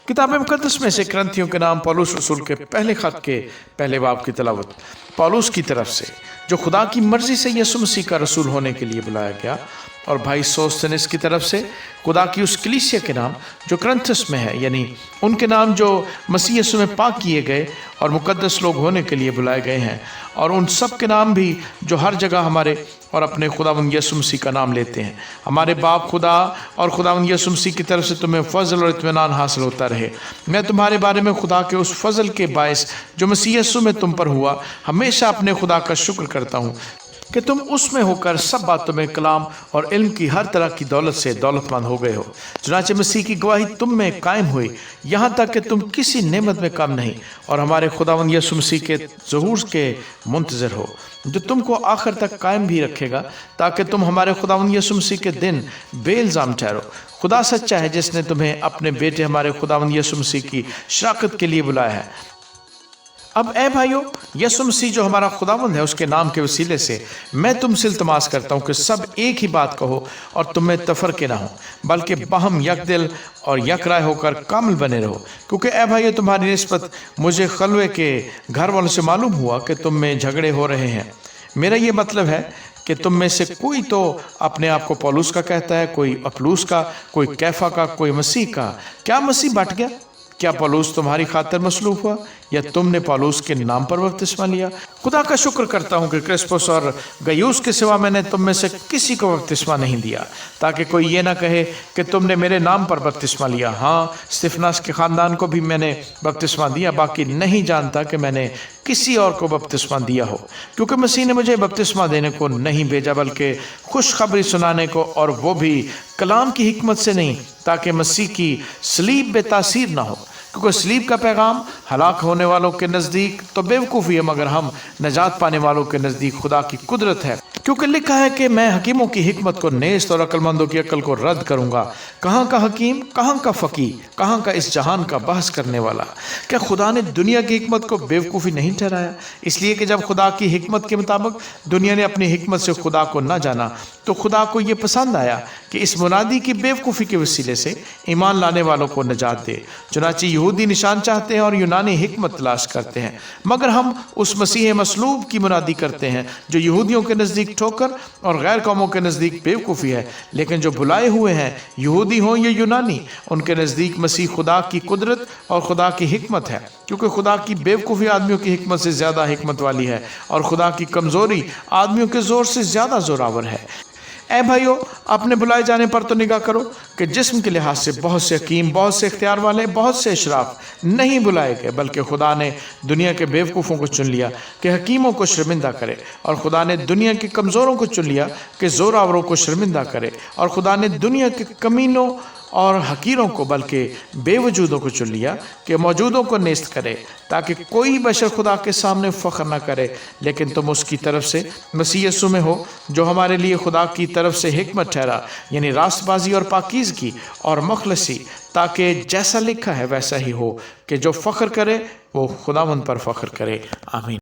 किताब मुकद्दस में से ग्रंथियों के नाम पौलुस रसूल के पहले खत के पहले बाब की तलावत। पौलुस की तरफ से, जो खुदा की मर्जी से यीशु मसीह का रसूल होने के लिए बुलाया गया, और भाई सोस्थेनेस की तरफ से खुदा की उस कलीसिया के नाम जो ग्रंथस में है, यानी उनके नाम जो मसीह यीशु में पाक किए गए और मुकद्दस लोग होने के लिए बुलाए गए हैं, और उन सब के नाम भी जो हर जगह हमारे और अपने खुदावंद यीशु मसीह का नाम लेते हैं। हमारे बाप खुदा और खुदावंद यीशु मसीह की तरफ से तुम्हें फजल और इत्मीनान हासिल होता रहे। मैं तुम्हारे बारे में खुदा के उस फजल के बायस जो मसीह यीशु में तुम पर हुआ, हमेशा अपने खुदा का शुक्र करता हूँ कि तुम उसमें होकर सब बातों में कलाम और इल्म की हर तरह की दौलत से दौलतमंद हो गए हो। चुनांचे मसीह की गवाही तुम में कायम हुई, यहाँ तक कि तुम किसी नेमत में कम नहीं, और हमारे खुदावंद यीशु मसीह के ज़हूर के मुंतज़िर हो, जो तुमको आखिर तक कायम भी रखेगा, ताकि तुम हमारे खुदावंद यीशु मसीह के दिन बेइल्ज़ाम ठहरो। खुदा सच्चा है, जिसने तुम्हें अपने बेटे हमारे खुदावंद यीशु मसीह की शराकत के लिए बुलाया है। अब ए भाइयों, यीशु मसीह जो हमारा खुदावंद है, उसके नाम के वसीले से मैं तुमसे इल्तमास करता हूँ कि सब एक ही बात कहो और तुम में तफरके ना हो, बल्कि बहम यकदिल और यकराय होकर कामिल बने रहो। क्योंकि ए भाइयों, तुम्हारी निस्बत मुझे खलवे के घर वालों से मालूम हुआ कि तुम में झगड़े हो रहे हैं। मेरा ये मतलब है कि तुम में से कोई तो अपने आप को पौलुस का कहता है, कोई अपुल्लोस का, कोई कैफा का, कोई मसीह का। क्या मसीह बट गया? क्या पौलुस तुम्हारी खातिर मसलूब हुआ, या तुमने पौलुस के नाम पर बपतिस्मा लिया? खुदा का शुक्र करता हूँ कि क्रिस्पुस और गयुस के सिवा मैंने तुम में से किसी को बपतिस्मा नहीं दिया, ताकि कोई ये ना कहे कि तुमने मेरे नाम पर बपतिस्मा लिया। हाँ, स्तिफनास के ख़ानदान को भी मैंने बपतिस्मा दिया, बाकी नहीं जानता कि मैंने किसी और को बपतिस्मा दिया हो, क्योंकि मसीह ने मुझे बपतिस्मा देने को नहीं भेजा, बल्कि खुशखबरी सुनाने को, और वो भी कलाम की हिकमत से नहीं, ताकि मसीह की सलीब बेतासीर ना हो। क्योंकि सलीब का पैगाम हलाक होने वालों के नज़दीक तो बेवकूफ़ी है, मगर हम नजात पाने वालों के नज़दीक खुदा की कुदरत है। क्योंकि लिखा है कि मैं हकीमों की हिकमत को नेस्त और अक्लमंदों की अक्ल को रद्द करूंगा। कहाँ का हकीम, कहाँ का फ़कीह, कहाँ का इस जहान का बहस करने वाला? क्या खुदा ने दुनिया की हिकमत को बेवकूफ़ी नहीं ठहराया? इसलिए कि जब खुदा की हिकमत के मुताबिक दुनिया ने अपनी हिकमत से खुदा को न जाना, तो खुदा को ये पसंद आया कि इस मुनादी की बेवकूफ़ी के वसीले से ईमान लाने वालों को नजात दे। चुनांचे यहूदी निशान चाहते हैं और यूनानी हिकमत तलाश करते हैं, मगर हम उस मसीह मसलूब की मुनादी करते हैं, जो यहूदियों के नज़दीक ठोकर और गैर कौमों के नज़दीक बेवकूफ़ी है। लेकिन जो बुलाए हुए हैं, यहूदी हों या यूनानी, उनके नज़दीक मसीह खुदा की कुदरत और खुदा की हिकमत है। क्योंकि खुदा की बेवकूफ़ी आदमियों की हिकमत से ज़्यादा हिकमत वाली है, और खुदा की कमज़ोरी आदमियों के ज़ोर से ज़्यादा ज़ोरावर है। ए भाइयों, अपने बुलाए जाने पर तो निगाह करो कि जिस्म के लिहाज से बहुत से हकीम, बहुत से इख्तियार वाले, बहुत से अशराफ नहीं बुलाए गए, बल्कि खुदा ने दुनिया के बेवकूफ़ों को चुन लिया कि हकीमों को शर्मिंदा करे, और खुदा ने दुनिया के कमज़ोरों को चुन लिया कि ज़ोरावरों को शर्मिंदा करे, और खुदा ने दुनिया के कमीनों और हकीरों को, बल्कि बेवजूदों को चुन लिया कि मौजूदों को नेस्त करे, ताकि कोई बशर खुदा के सामने फ़ख्र न करे। लेकिन तुम उसकी तरफ से मसीह यीशु में हो, जो हमारे लिए खुदा की तरफ से हिकमत ठहरा, यानी रास्तबाजी और पाकीज़गी और मुखलसी, ताकि जैसा लिखा है वैसा ही हो कि जो फ़ख्र करे वो खुदावंद पर फ़ख्र करे। आमीन।